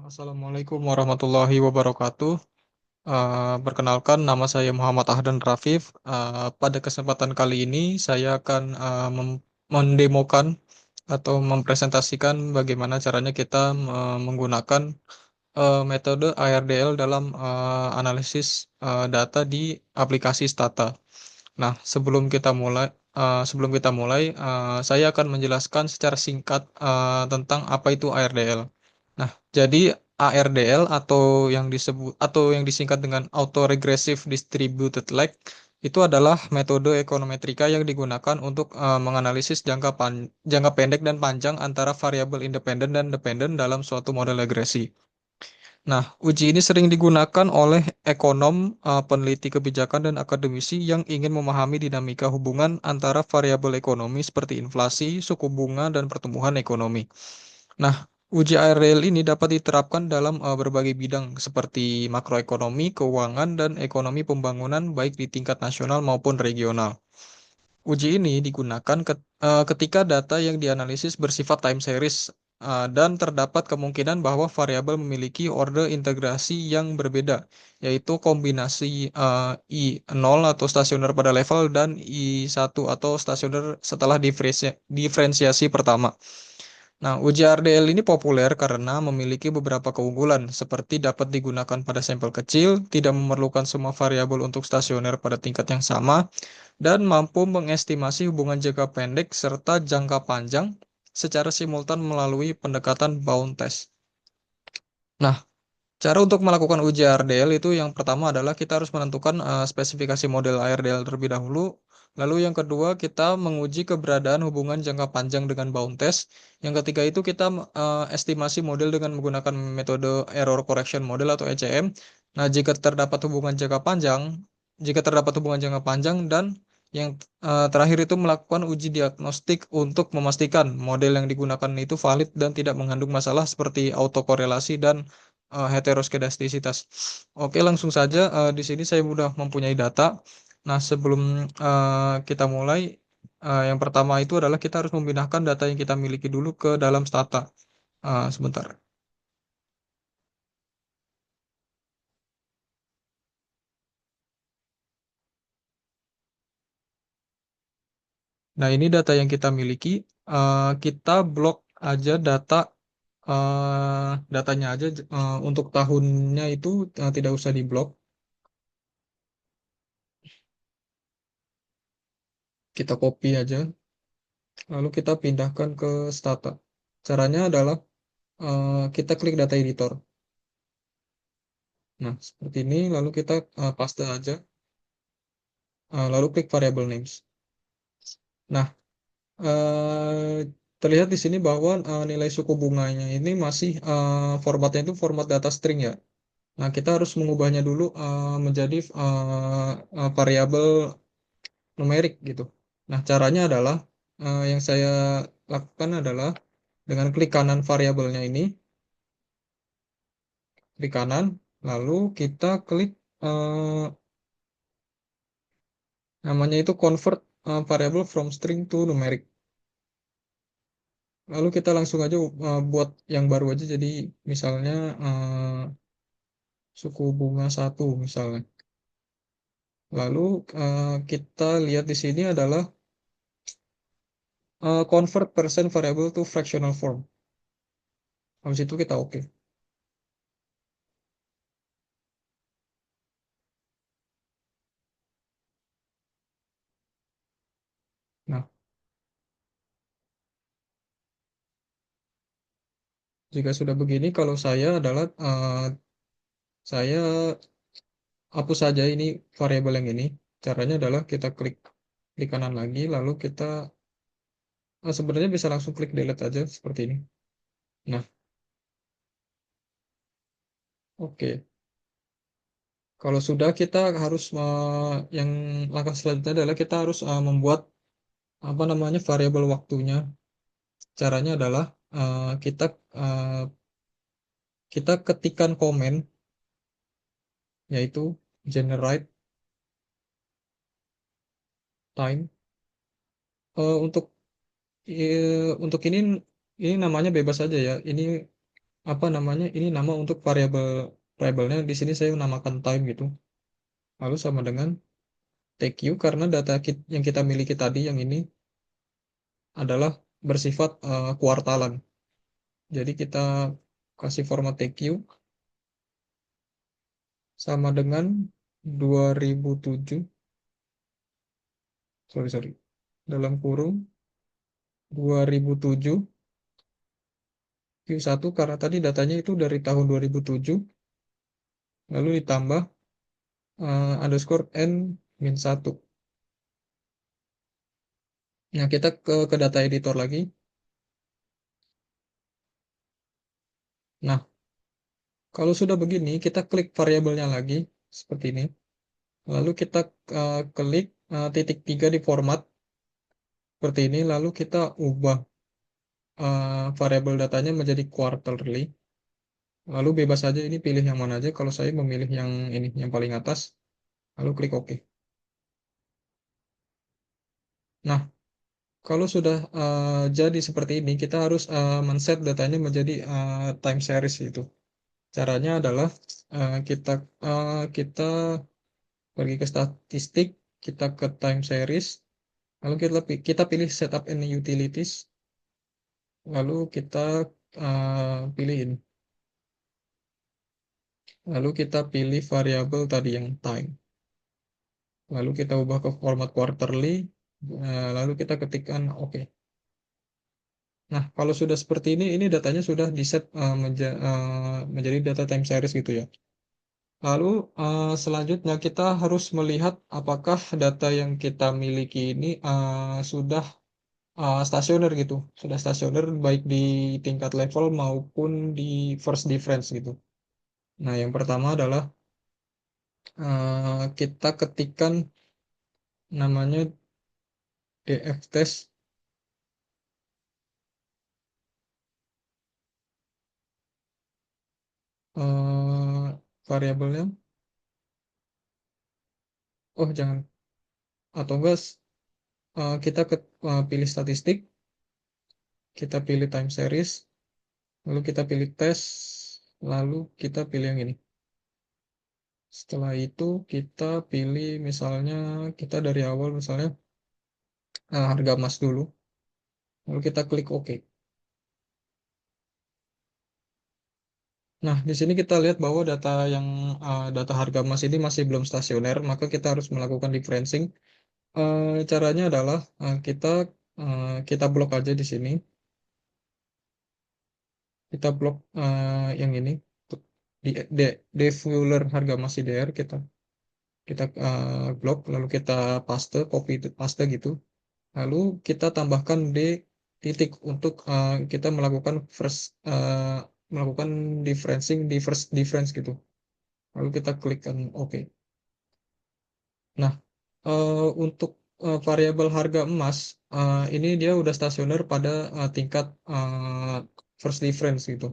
Assalamualaikum warahmatullahi wabarakatuh. Perkenalkan, nama saya Muhammad Ahdan Rafif. Pada kesempatan kali ini, saya akan mendemokan atau mempresentasikan bagaimana caranya kita menggunakan metode ARDL dalam analisis data di aplikasi Stata. Nah, sebelum kita mulai, saya akan menjelaskan secara singkat tentang apa itu ARDL. Nah, jadi ARDL atau yang disingkat dengan Autoregressive Distributed Lag itu adalah metode ekonometrika yang digunakan untuk menganalisis jangka pendek dan panjang antara variabel independen dan dependen dalam suatu model regresi. Nah, uji ini sering digunakan oleh ekonom, peneliti kebijakan, dan akademisi yang ingin memahami dinamika hubungan antara variabel ekonomi seperti inflasi, suku bunga, dan pertumbuhan ekonomi. Nah, uji ARDL ini dapat diterapkan dalam berbagai bidang seperti makroekonomi, keuangan, dan ekonomi pembangunan baik di tingkat nasional maupun regional. Uji ini digunakan ketika data yang dianalisis bersifat time series dan terdapat kemungkinan bahwa variabel memiliki orde integrasi yang berbeda, yaitu kombinasi I0 atau stasioner pada level dan I1 atau stasioner setelah diferensiasi pertama. Nah, uji RDL ini populer karena memiliki beberapa keunggulan, seperti dapat digunakan pada sampel kecil, tidak memerlukan semua variabel untuk stasioner pada tingkat yang sama, dan mampu mengestimasi hubungan jangka pendek serta jangka panjang secara simultan melalui pendekatan bound test. Nah, cara untuk melakukan uji ARDL itu yang pertama adalah kita harus menentukan spesifikasi model ARDL terlebih dahulu. Lalu yang kedua kita menguji keberadaan hubungan jangka panjang dengan bound test. Yang ketiga itu kita estimasi model dengan menggunakan metode error correction model atau ECM. Nah, jika terdapat hubungan jangka panjang dan yang terakhir itu melakukan uji diagnostik untuk memastikan model yang digunakan itu valid dan tidak mengandung masalah seperti autokorelasi dan heteroskedastisitas. Oke, langsung saja. Di sini saya sudah mempunyai data. Nah, sebelum kita mulai, yang pertama itu adalah kita harus memindahkan data yang kita miliki dulu ke dalam Stata. Sebentar. Nah, ini data yang kita miliki. Kita blok aja datanya aja. Untuk tahunnya itu tidak usah diblok. Kita copy aja. Lalu kita pindahkan ke Stata. Caranya adalah kita klik data editor. Nah, seperti ini, lalu kita paste aja, lalu klik variable names. Nah, terlihat di sini bahwa nilai suku bunganya ini masih formatnya itu format data string ya. Nah, kita harus mengubahnya dulu menjadi variabel numerik gitu. Nah, caranya adalah yang saya lakukan adalah dengan klik kanan variabelnya ini, klik kanan, lalu kita klik eh, namanya itu convert variable from string to numeric. Lalu kita langsung aja buat yang baru aja. Jadi misalnya suku bunga satu misalnya. Lalu kita lihat di sini adalah convert percent variable to fractional form. Habis itu kita oke. Nah, jika sudah begini, kalau saya adalah saya hapus saja ini variabel yang ini. Caranya adalah kita klik klik kanan lagi, lalu kita sebenarnya bisa langsung klik delete aja seperti ini. Nah, oke. Kalau sudah kita harus yang langkah selanjutnya adalah kita harus membuat apa namanya variabel waktunya. Caranya adalah kita eh, kita ketikkan komen yaitu generate time. Untuk ini namanya bebas saja ya. Ini apa namanya, ini nama untuk variabel variabelnya di sini saya namakan time gitu. Lalu sama dengan TQ karena data yang kita miliki tadi yang ini adalah bersifat kuartalan. Jadi kita kasih format TQ sama dengan 2007, sorry, dalam kurung 2007 Q1 karena tadi datanya itu dari tahun 2007, lalu ditambah underscore n min 1. Nah, kita ke data editor lagi. Nah, kalau sudah begini, kita klik variabelnya lagi, seperti ini. Lalu kita klik titik 3 di format, seperti ini. Lalu kita ubah variabel datanya menjadi quarterly. Lalu bebas saja ini pilih yang mana aja. Kalau saya memilih yang ini, yang paling atas. Lalu klik OK. Nah, kalau sudah jadi seperti ini, kita harus men-set datanya menjadi time series itu. Caranya adalah kita kita pergi ke statistik, kita ke time series, lalu kita pilih setup any utilities, lalu kita pilih ini, lalu kita pilih variabel tadi yang time, lalu kita ubah ke format quarterly, lalu kita ketikkan OK. Nah, kalau sudah seperti ini datanya sudah di set menjadi data time series gitu ya. Lalu selanjutnya kita harus melihat apakah data yang kita miliki ini sudah stasioner gitu, sudah stasioner baik di tingkat level maupun di first difference gitu. Nah, yang pertama adalah kita ketikkan namanya df test variabelnya. Oh, jangan, atau enggak kita pilih statistik, kita pilih time series, lalu kita pilih tes, lalu kita pilih yang ini. Setelah itu kita pilih misalnya kita dari awal misalnya harga emas dulu, lalu kita klik OK. Nah, di sini kita lihat bahwa data harga emas ini masih belum stasioner, maka kita harus melakukan differencing. Caranya adalah kita blok aja di sini, kita blok yang ini di defueler harga emas IDR kita blok, lalu kita copy paste gitu. Lalu kita tambahkan D titik untuk kita melakukan differencing di first difference gitu. Lalu kita klikkan OK. Nah, untuk variabel harga emas ini dia udah stasioner pada tingkat first difference gitu.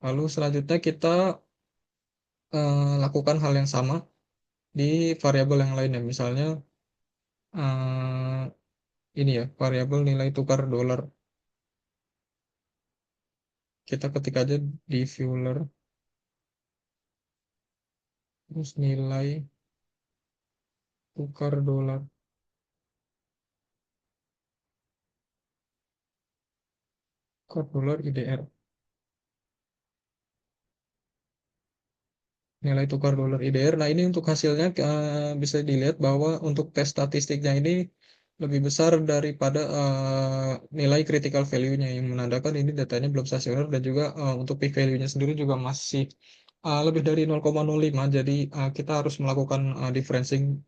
Lalu selanjutnya kita lakukan hal yang sama di variabel yang lainnya. Misalnya ini ya, variabel nilai tukar dolar. Kita ketik aja di viewer, terus nilai tukar dolar, tukar dolar IDR. Nilai tukar dolar IDR. Nah, ini untuk hasilnya bisa dilihat bahwa untuk tes statistiknya ini lebih besar daripada nilai critical value-nya yang menandakan ini datanya belum stasioner dan juga untuk p value-nya sendiri juga masih lebih dari 0,05. Jadi kita harus melakukan differencing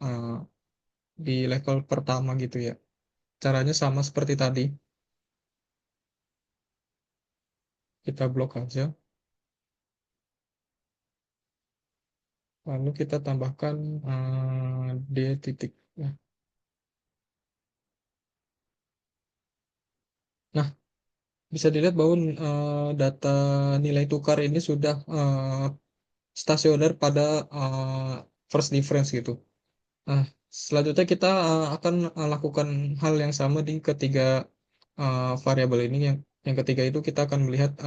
di level pertama gitu ya. Caranya sama seperti tadi. Kita blok aja. Lalu kita tambahkan D titik. Nah, bisa dilihat bahwa data nilai tukar ini sudah stasioner pada first difference gitu. Nah, selanjutnya kita akan lakukan hal yang sama di ketiga variabel ini. Yang ketiga itu kita akan melihat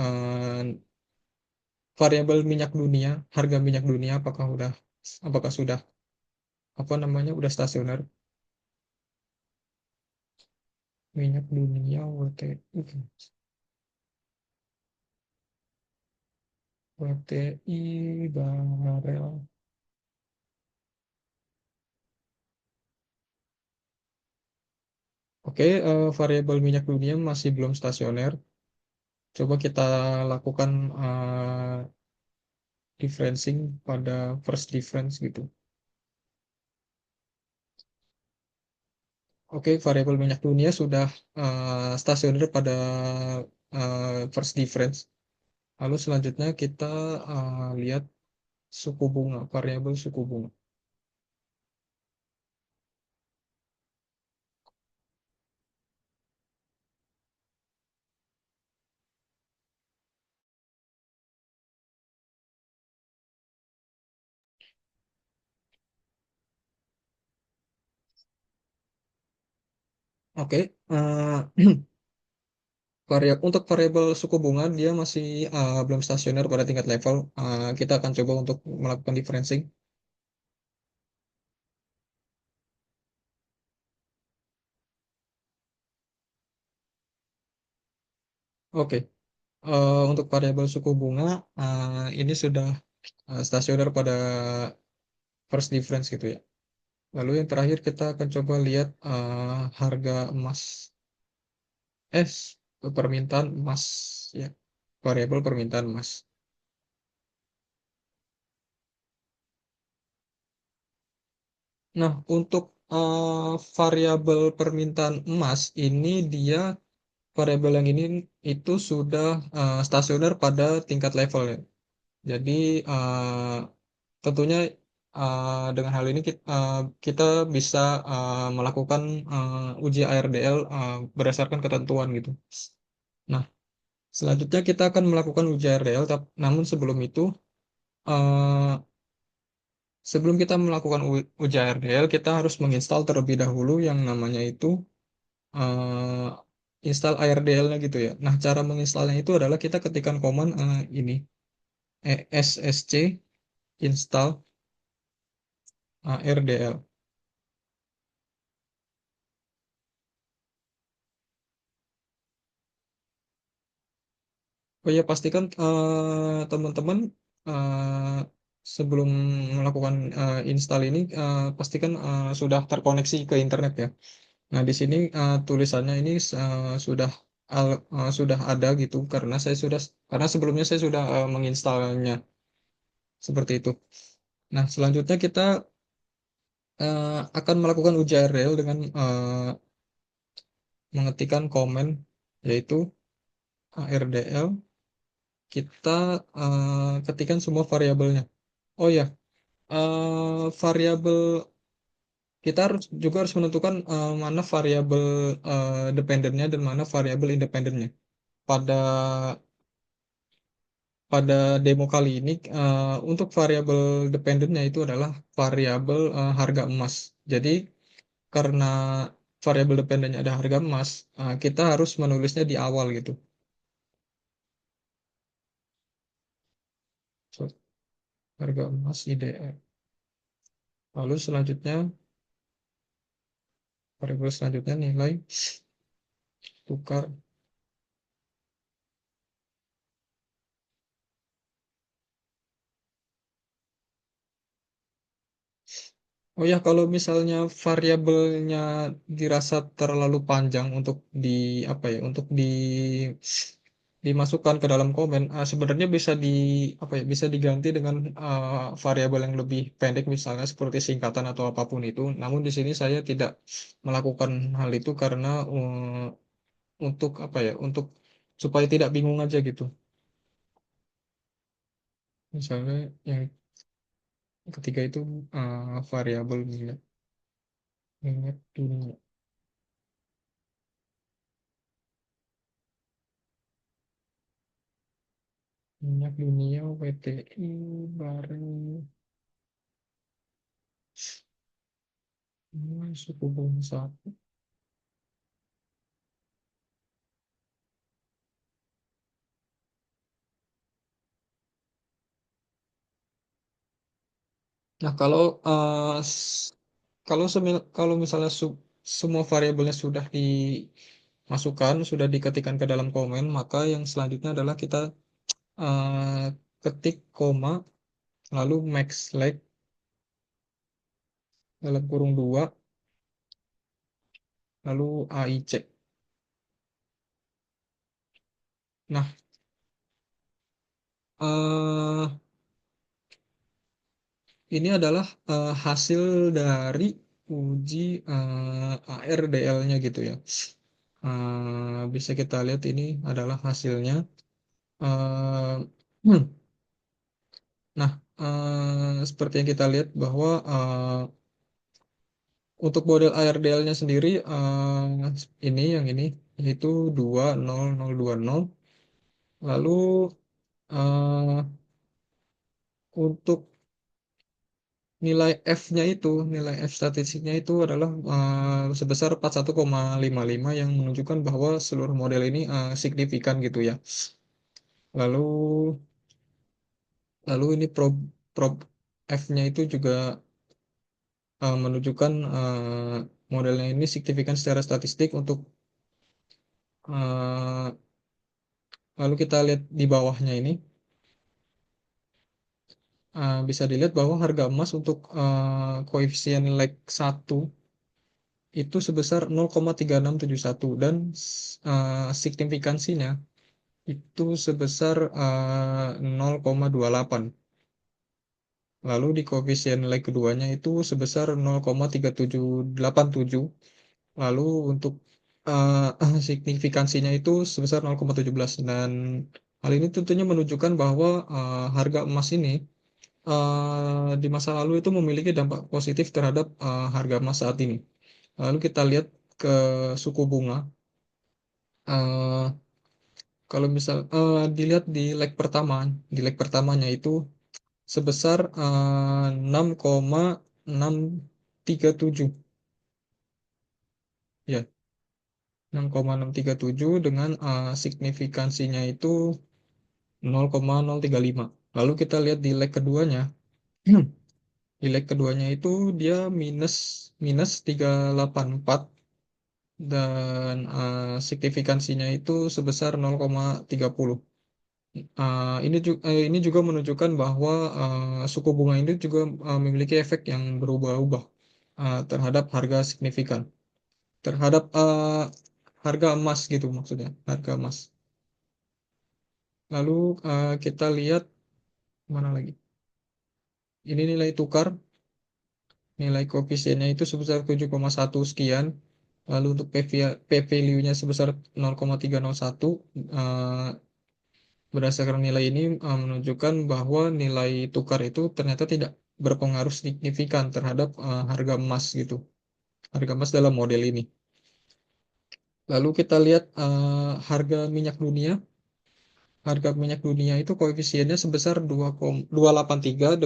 variabel minyak dunia, harga minyak dunia apakah sudah apa namanya udah stasioner minyak dunia WTI barel. Oke, variabel minyak dunia masih belum stasioner. Coba kita lakukan differencing pada first difference gitu. Oke, variabel minyak dunia sudah stasioner pada first difference. Lalu selanjutnya kita lihat suku bunga, variabel suku bunga. Oke, untuk variabel suku bunga dia masih belum stasioner pada tingkat level. Kita akan coba untuk melakukan differencing. Oke, untuk variabel suku bunga ini sudah stasioner pada first difference gitu ya. Lalu yang terakhir kita akan coba lihat harga emas, eh permintaan emas ya, variabel permintaan emas. Nah, untuk variabel permintaan emas ini dia variabel yang ini itu sudah stasioner pada tingkat level ya. Jadi tentunya dengan hal ini kita bisa melakukan uji ARDL berdasarkan ketentuan gitu. Nah, selanjutnya kita akan melakukan uji ARDL, namun sebelum itu eh, sebelum kita melakukan uji ARDL, kita harus menginstal terlebih dahulu yang namanya itu eh, install ARDL-nya gitu ya. Nah, cara menginstalnya itu adalah kita ketikkan command ini ssc install ARDL. Oh ya, pastikan teman-teman eh, sebelum melakukan install ini pastikan sudah terkoneksi ke internet ya. Nah, di sini tulisannya ini sudah ada gitu karena sebelumnya saya sudah menginstalnya seperti itu. Nah, selanjutnya kita akan melakukan uji URL dengan mengetikkan komen yaitu ARDL. Kita ketikkan semua variabelnya. Oh ya, variabel kita harus menentukan mana variabel dependennya dan mana variabel independennya. Pada pada demo kali ini untuk variabel dependennya itu adalah variabel harga emas. Jadi karena variabel dependennya ada harga emas, kita harus menulisnya di awal gitu. So, harga emas IDR. Lalu selanjutnya variabel selanjutnya nilai tukar. Oh ya, kalau misalnya variabelnya dirasa terlalu panjang untuk di apa ya, untuk dimasukkan ke dalam komen, sebenarnya bisa apa ya, bisa diganti dengan variabel yang lebih pendek misalnya seperti singkatan atau apapun itu. Namun di sini saya tidak melakukan hal itu karena untuk apa ya, untuk supaya tidak bingung aja gitu. Misalnya yang ketiga itu variabel minyak dunia. Minyak dunia WTI bareng suku bunga satu. Nah, kalau misalnya semua variabelnya sudah dimasukkan, sudah diketikkan ke dalam komen, maka yang selanjutnya adalah kita eh, ketik koma, lalu max leg dalam kurung 2, lalu AIC. Nah, eh, ini adalah hasil dari uji ARDL-nya gitu ya. Bisa kita lihat ini adalah hasilnya. Eh, nah, seperti yang kita lihat bahwa untuk model ARDL-nya sendiri yang ini yaitu 20020. Lalu eh, untuk nilai F-nya itu, nilai F statistiknya itu adalah sebesar 41,55 yang menunjukkan bahwa seluruh model ini signifikan gitu ya. Lalu lalu ini prob F-nya itu juga menunjukkan modelnya ini signifikan secara statistik untuk eh, lalu kita lihat di bawahnya ini bisa dilihat bahwa harga emas untuk koefisien leg 1 itu sebesar 0,3671 dan signifikansinya itu sebesar 0,28. Lalu di koefisien leg keduanya itu sebesar 0,3787. Lalu untuk signifikansinya itu sebesar 0,17 dan hal ini tentunya menunjukkan bahwa harga emas ini di masa lalu itu memiliki dampak positif terhadap harga emas saat ini. Lalu kita lihat ke suku bunga. Eh, Kalau misal dilihat di leg pertamanya itu sebesar 6,637 ya, 6,637 dengan signifikansinya itu 0,035. Lalu kita lihat di leg keduanya. Di leg keduanya itu dia minus minus 384 dan signifikansinya itu sebesar 0,30. Ini juga menunjukkan bahwa suku bunga ini juga memiliki efek yang berubah-ubah terhadap harga signifikan, terhadap harga emas gitu maksudnya, harga emas. Lalu kita lihat mana lagi? Ini nilai tukar, nilai koefisiennya itu sebesar 7,1 sekian. Lalu untuk P value-nya sebesar 0,301. eh, Berdasarkan nilai ini menunjukkan bahwa nilai tukar itu ternyata tidak berpengaruh signifikan terhadap harga emas gitu, harga emas dalam model ini. Lalu kita lihat harga minyak dunia. Harga minyak dunia itu koefisiennya sebesar 2,283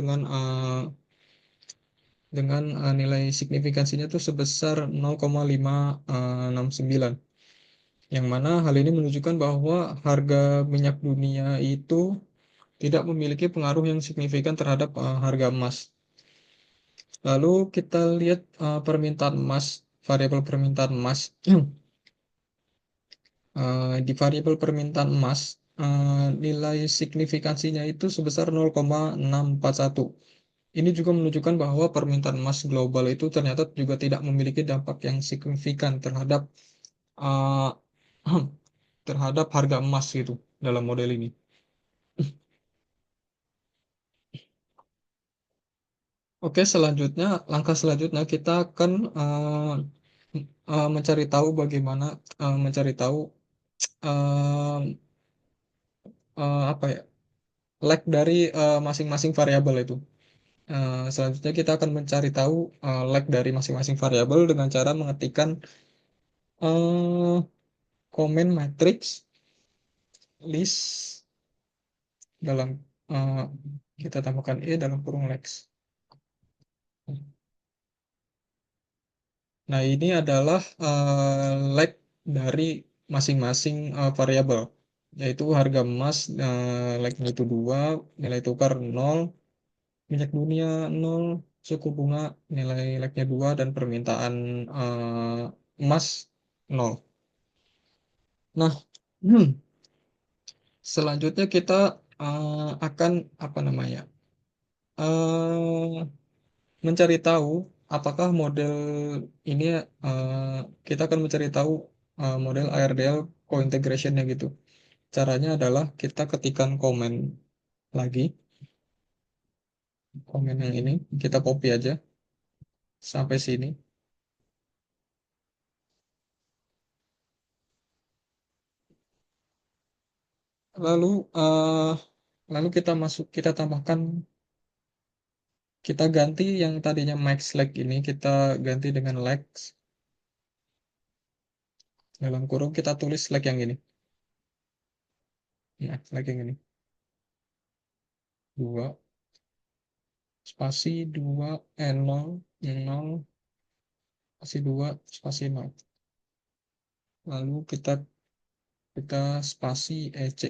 dengan nilai signifikansinya itu sebesar 0,569. Yang mana hal ini menunjukkan bahwa harga minyak dunia itu tidak memiliki pengaruh yang signifikan terhadap harga emas. Lalu kita lihat permintaan emas, variabel permintaan emas. Di variabel permintaan emas, nilai signifikansinya itu sebesar 0,641. Ini juga menunjukkan bahwa permintaan emas global itu ternyata juga tidak memiliki dampak yang signifikan terhadap uh, terhadap harga emas gitu dalam model ini. Oke, selanjutnya, langkah selanjutnya kita akan mencari tahu bagaimana mencari tahu eh, apa ya, lag dari masing-masing variabel itu. Selanjutnya kita akan mencari tahu lag dari masing-masing variabel dengan cara mengetikkan eh, comment matrix list dalam eh, kita tambahkan dalam kurung lex. Nah, ini adalah lag dari masing-masing variabel, yaitu harga emas lagnya itu 2, nilai tukar 0, minyak dunia 0, suku bunga nilai like-nya 2 dan permintaan emas 0. Nah, selanjutnya kita akan apa namanya? eh Mencari tahu apakah model ini kita akan mencari tahu model ARDL co-integration-nya gitu. Caranya adalah kita ketikkan komen lagi, komen yang ini, kita copy aja sampai sini. Lalu eh, lalu kita tambahkan, kita ganti yang tadinya max leg ini kita ganti dengan legs, dalam kurung kita tulis leg yang ini. Nah, leg yang ini. 2 spasi 2 nol 0 spasi 2 spasi 0. Lalu kita spasi EC.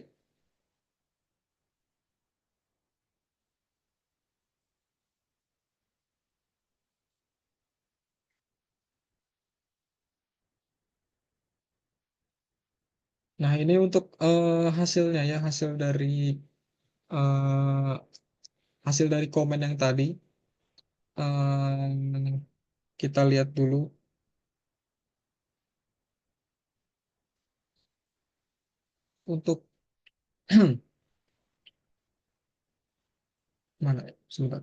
Nah, ini untuk hasilnya ya, eh, hasil dari komen yang tadi. Kita lihat dulu untuk mana ya? Sebentar.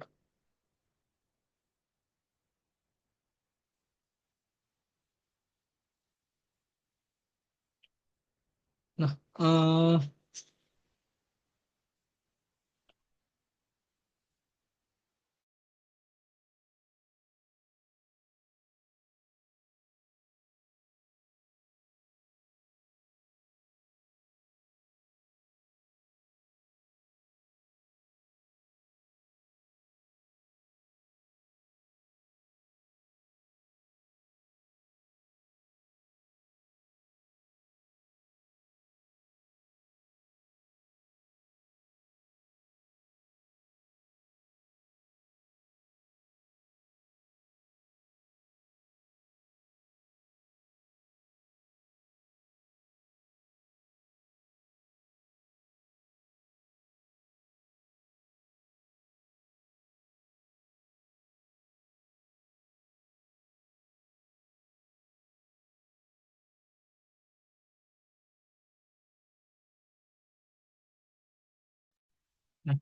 Nah,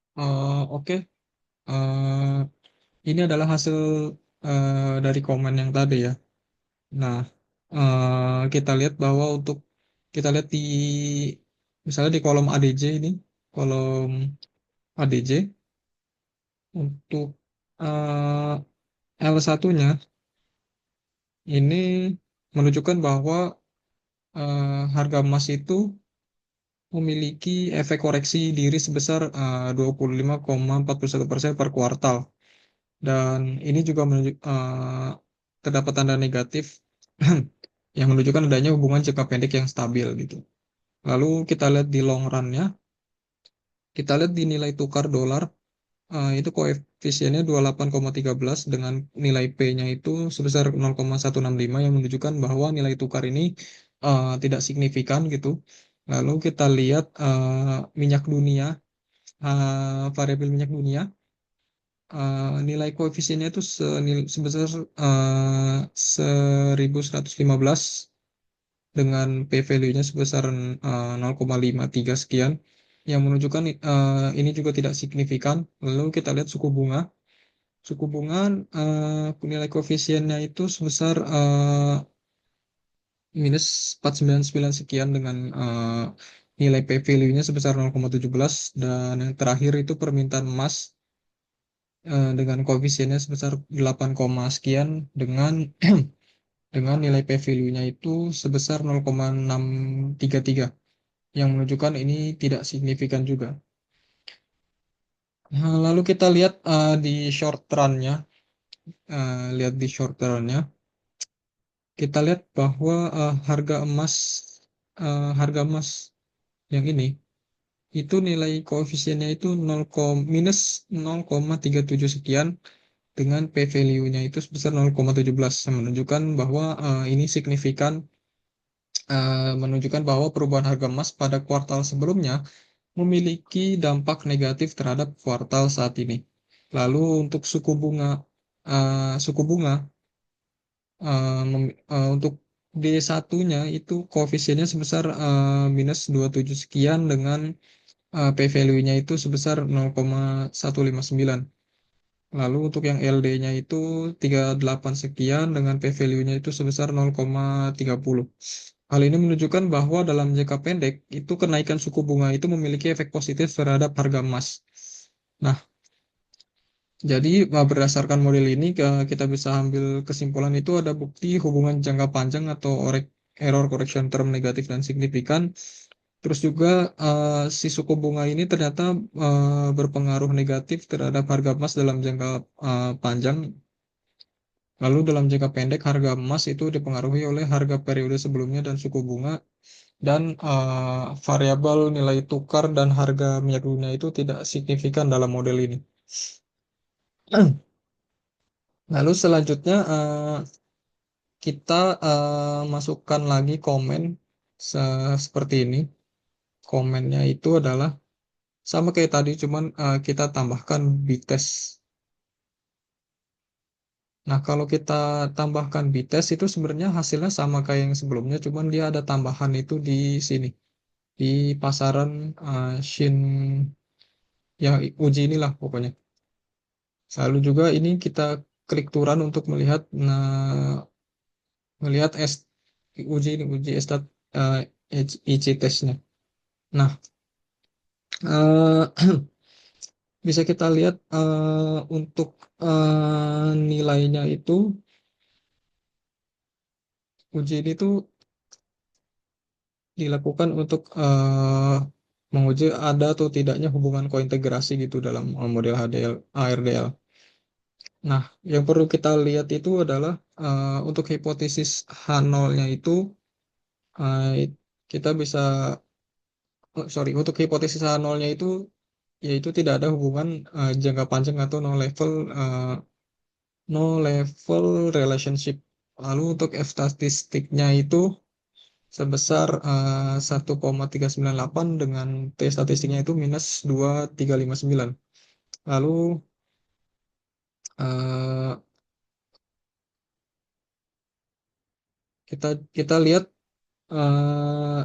oke. Eh, ini adalah hasil dari komen yang tadi ya. Nah, kita lihat bahwa kita lihat misalnya di kolom ADJ ini, kolom ADJ untuk L1-nya ini menunjukkan bahwa harga emas itu memiliki efek koreksi diri sebesar 25,41% per kuartal. Dan ini juga terdapat tanda negatif yang menunjukkan adanya hubungan jangka pendek yang stabil gitu. Lalu kita lihat di long run-nya, kita lihat di nilai tukar dolar, itu koefisiennya 28,13 dengan nilai P-nya itu sebesar 0,165 yang menunjukkan bahwa nilai tukar ini tidak signifikan gitu. Lalu kita lihat minyak dunia, variabel minyak dunia, nilai koefisiennya itu sebesar 1115 dengan P value-nya sebesar 0,53 sekian yang menunjukkan ini juga tidak signifikan. Lalu kita lihat suku bunga. Suku bunga nilai koefisiennya itu sebesar minus 499 sekian dengan nilai P value-nya sebesar 0,17 dan yang terakhir itu permintaan emas dengan koefisiennya sebesar 8, sekian dengan dengan nilai P value-nya itu sebesar 0,633 yang menunjukkan ini tidak signifikan juga. Nah, lalu kita lihat di short run-nya, lihat di short run-nya, kita lihat bahwa harga emas yang ini itu nilai koefisiennya itu minus 0,37 sekian dengan p-value-nya itu sebesar 0,17, menunjukkan bahwa ini signifikan, menunjukkan bahwa perubahan harga emas pada kuartal sebelumnya memiliki dampak negatif terhadap kuartal saat ini. Lalu untuk suku bunga untuk D1-nya itu koefisiennya sebesar minus 27 sekian dengan p-value-nya itu sebesar 0,159. Lalu untuk yang LD-nya itu 38 sekian dengan p-value-nya itu sebesar 0,30. Hal ini menunjukkan bahwa dalam jangka pendek itu kenaikan suku bunga itu memiliki efek positif terhadap harga emas. Nah, jadi berdasarkan model ini kita bisa ambil kesimpulan itu ada bukti hubungan jangka panjang atau error correction term negatif dan signifikan. Terus juga si suku bunga ini ternyata berpengaruh negatif terhadap harga emas dalam jangka panjang. Lalu dalam jangka pendek harga emas itu dipengaruhi oleh harga periode sebelumnya dan suku bunga, dan variabel nilai tukar dan harga minyak dunia itu tidak signifikan dalam model ini. Lalu selanjutnya kita masukkan lagi komen seperti ini. Komennya itu adalah sama kayak tadi, cuman kita tambahkan B-test. Nah, kalau kita tambahkan B-test itu sebenarnya hasilnya sama kayak yang sebelumnya, cuman dia ada tambahan itu di sini, di pasaran Shin, ya uji inilah pokoknya. Lalu juga ini kita klik Turan untuk melihat, melihat uji ini, uji estat IC testnya. Nah, eh, bisa kita lihat untuk nilainya itu, uji ini tuh dilakukan untuk menguji ada atau tidaknya hubungan kointegrasi gitu dalam model HDL, ARDL. Nah, yang perlu kita lihat itu adalah untuk hipotesis H0-nya itu kita bisa, sorry, untuk hipotesis H0-nya itu yaitu tidak ada hubungan jangka panjang atau no level relationship. Lalu untuk F statistiknya itu sebesar 1,398 dengan T statistiknya itu minus 2,359. Lalu eh, kita kita lihat eh,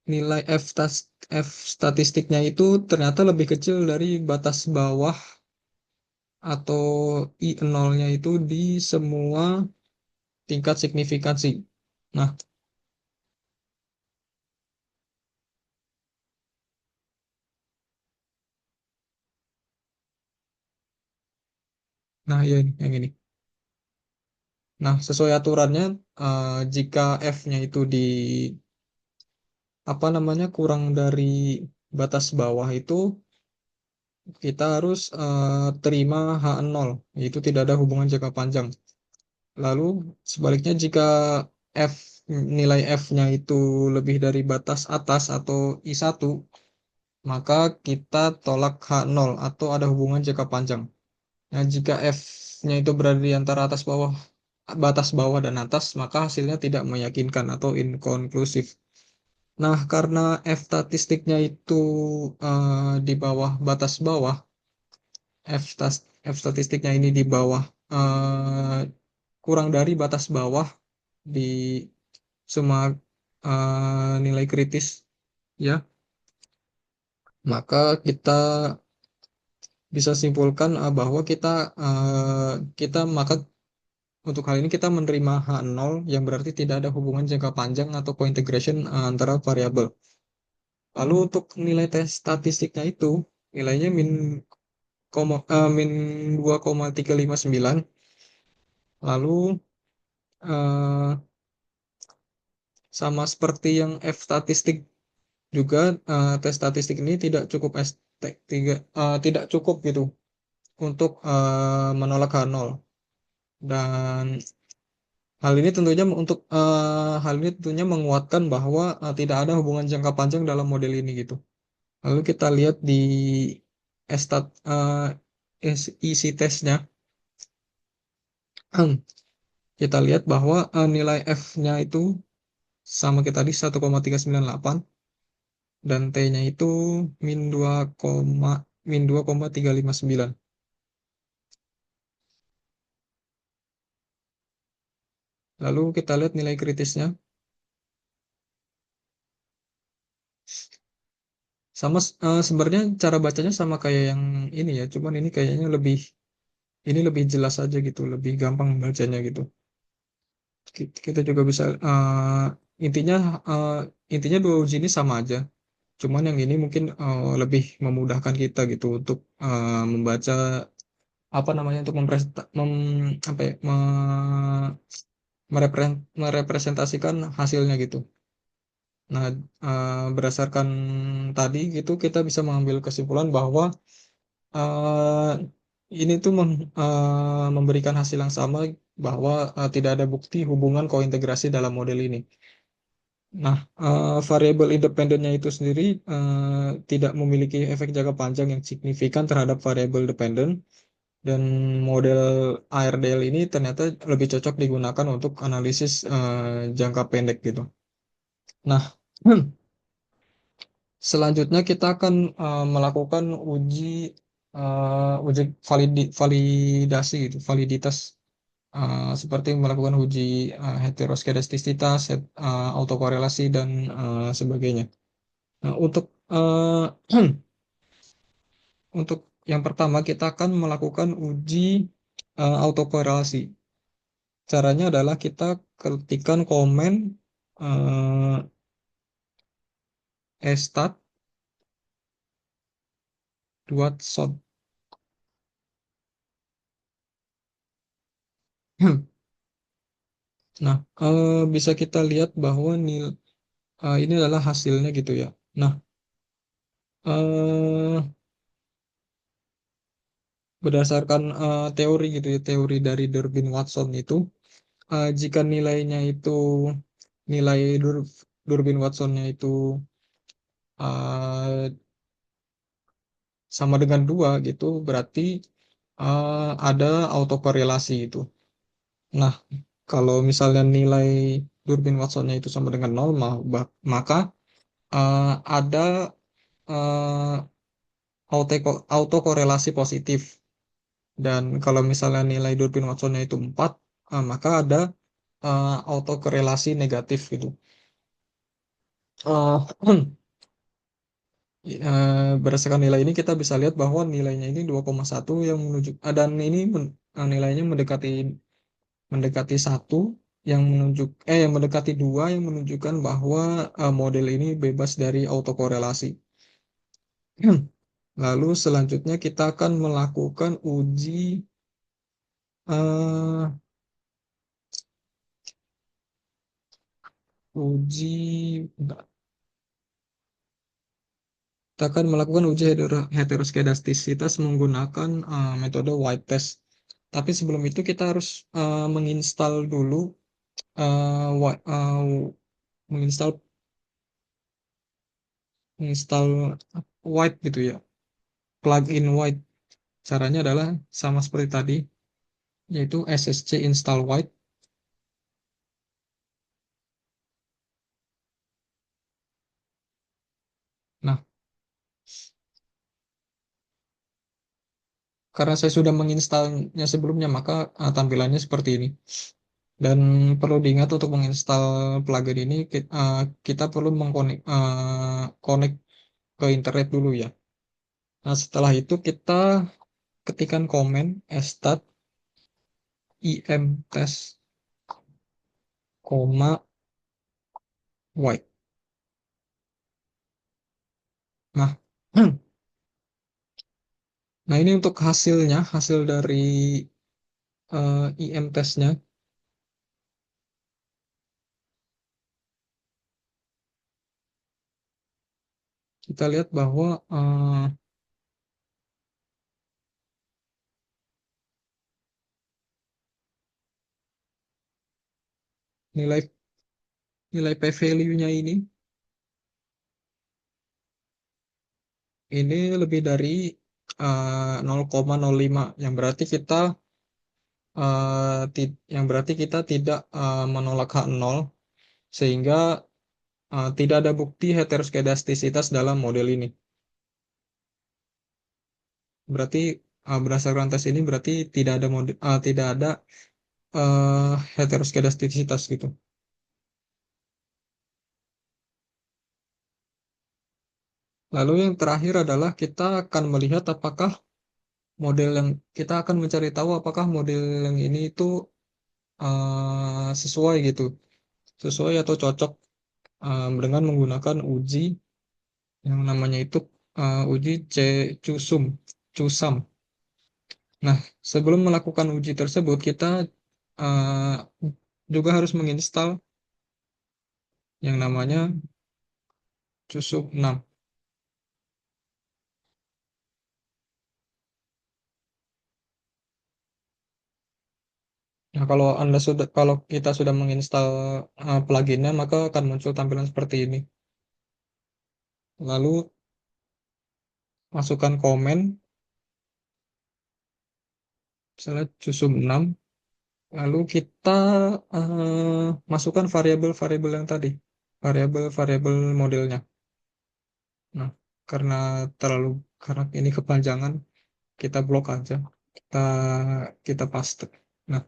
nilai F statistiknya itu ternyata lebih kecil dari batas bawah atau I0-nya itu di semua tingkat signifikansi. Nah, nah ya ini, yang ini. Nah, sesuai aturannya, jika F-nya itu di apa namanya kurang dari batas bawah itu, kita harus terima H0, yaitu tidak ada hubungan jangka panjang. Lalu sebaliknya jika F nilai F-nya itu lebih dari batas atas atau I1, maka kita tolak H0 atau ada hubungan jangka panjang. Nah, jika F-nya itu berada di antara batas bawah dan atas, maka hasilnya tidak meyakinkan atau inkonklusif. Nah, karena F statistiknya itu di bawah batas bawah, F statistiknya ini di bawah, eh, kurang dari batas bawah di semua nilai kritis, ya, maka kita bisa simpulkan bahwa kita maka untuk hal ini kita menerima H0 yang berarti tidak ada hubungan jangka panjang atau co-integration antara variabel. Lalu untuk nilai tes statistiknya itu nilainya min 2,359. Lalu eh, sama seperti yang F statistik juga, tes statistik ini tidak cukup gitu untuk menolak H0. Dan hal ini tentunya menguatkan bahwa tidak ada hubungan jangka panjang dalam model ini gitu. Lalu kita lihat di estat isi tesnya. Kita lihat bahwa nilai F-nya itu sama kita tadi 1,398 dan T-nya itu min 2, min 2,359. Lalu kita lihat nilai kritisnya. Sama sebenarnya cara bacanya sama kayak yang ini ya, cuman ini kayaknya lebih jelas aja gitu, lebih gampang membacanya gitu. Kita juga bisa intinya eh, intinya dua uji ini sama aja. Cuman yang ini mungkin lebih memudahkan kita gitu untuk membaca apa namanya untuk apa ya, merepresentasikan hasilnya gitu. Nah, berdasarkan tadi gitu kita bisa mengambil kesimpulan bahwa eh, ini tuh memberikan hasil yang sama bahwa tidak ada bukti hubungan kointegrasi dalam model ini. Nah, variabel independennya itu sendiri tidak memiliki efek jangka panjang yang signifikan terhadap variabel dependen dan model ARDL ini ternyata lebih cocok digunakan untuk analisis jangka pendek gitu. Nah, selanjutnya kita akan melakukan uji validasi gitu, validitas seperti melakukan uji heteroskedastisitas, autokorelasi dan sebagainya. Nah, untuk yang pertama kita akan melakukan uji autokorelasi. Caranya adalah kita ketikkan komen stat Watson. Nah, bisa kita lihat bahwa ini adalah hasilnya gitu ya. Nah, eh, berdasarkan teori gitu ya, teori dari Durbin-Watson itu, jika nilainya itu nilai Durbin-Watsonnya itu eh, sama dengan 2 gitu, berarti ada autokorelasi itu. Nah, kalau misalnya nilai Durbin-Watsonnya itu sama dengan 0, maka eh, ada eh, autokorelasi positif. Dan kalau misalnya nilai Durbin-Watsonnya itu 4, maka ada autokorelasi negatif gitu. Eh, berdasarkan nilai ini kita bisa lihat bahwa nilainya ini 2,1 yang menunjuk dan ini nilainya mendekati 1 yang mendekati 2 yang menunjukkan bahwa model ini bebas dari autokorelasi. Lalu selanjutnya kita akan melakukan eh, uji kita akan melakukan uji heteroskedastisitas menggunakan metode white test. Tapi sebelum itu kita harus menginstal dulu eh, wi- eh, menginstal menginstal white gitu ya, plugin white. Caranya adalah sama seperti tadi, yaitu ssc install white. Nah, karena saya sudah menginstalnya sebelumnya, maka tampilannya seperti ini. Dan perlu diingat untuk menginstal plugin ini, kita perlu connect ke internet dulu ya. Nah, setelah itu kita ketikkan komen stat im test, koma white. Nah, nah ini untuk hasilnya, hasil dari IM testnya, kita lihat bahwa nilai nilai p value-nya ini lebih dari 0,05, yang berarti kita yang berarti kita tidak menolak H0 sehingga tidak ada bukti heteroskedastisitas dalam model ini. Berarti berdasarkan tes ini berarti tidak ada heteroskedastisitas gitu. Lalu yang terakhir adalah kita akan melihat apakah model yang kita akan mencari tahu apakah model yang ini itu sesuai gitu, sesuai atau cocok dengan menggunakan uji yang namanya itu uji CUSUM, CUSAM. Nah, sebelum melakukan uji tersebut kita uh, juga harus menginstal yang namanya CUSUM 6. Nah, kalau kita sudah menginstal pluginnya, maka akan muncul tampilan seperti ini. Lalu masukkan komen, misalnya CUSUM 6. Lalu kita masukkan variabel-variabel yang tadi, variabel-variabel modelnya. Nah, karena terlalu karena ini kepanjangan, kita blok aja. Kita kita paste. Nah,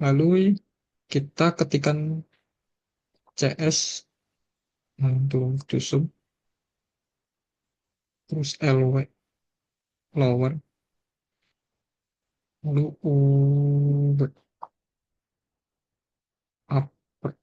lalu kita ketikkan CS untuk CUSUM, terus LW lower, lalu upper.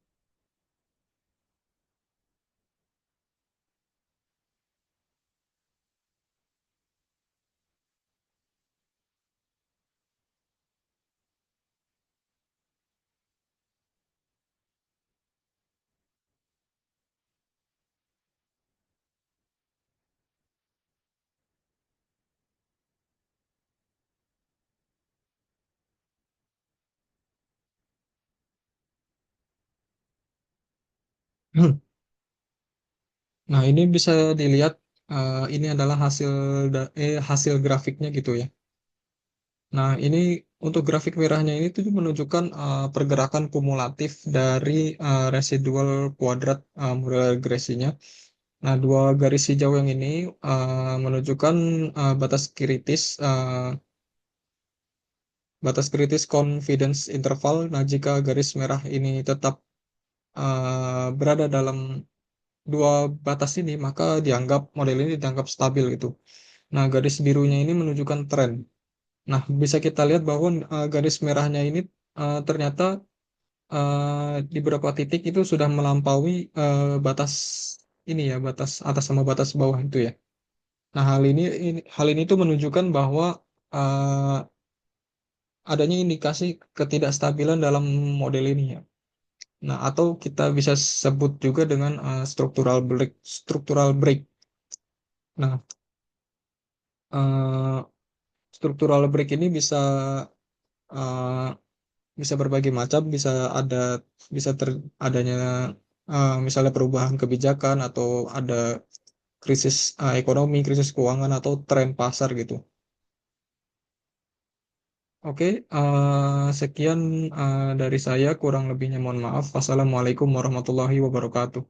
Nah, ini bisa dilihat ini adalah hasil grafiknya gitu ya. Nah, ini untuk grafik merahnya ini tuh menunjukkan pergerakan kumulatif dari residual kuadrat model regresinya. Nah, dua garis hijau yang ini menunjukkan batas kritis confidence interval. Nah, jika garis merah ini tetap berada dalam dua batas ini, maka model ini dianggap stabil gitu. Nah, garis birunya ini menunjukkan tren. Nah, bisa kita lihat bahwa garis merahnya ini ternyata di beberapa titik itu sudah melampaui batas ini ya, batas atas sama batas bawah itu ya. Nah, hal ini tuh menunjukkan bahwa eh, adanya indikasi ketidakstabilan dalam model ini ya. Nah, atau kita bisa sebut juga dengan struktural break. Nah, eh, struktural break ini eh, bisa berbagai macam, ada bisa adanya misalnya perubahan kebijakan atau ada krisis ekonomi, krisis keuangan atau tren pasar gitu. Oke, sekian dari saya, kurang lebihnya mohon maaf. Wassalamualaikum warahmatullahi wabarakatuh.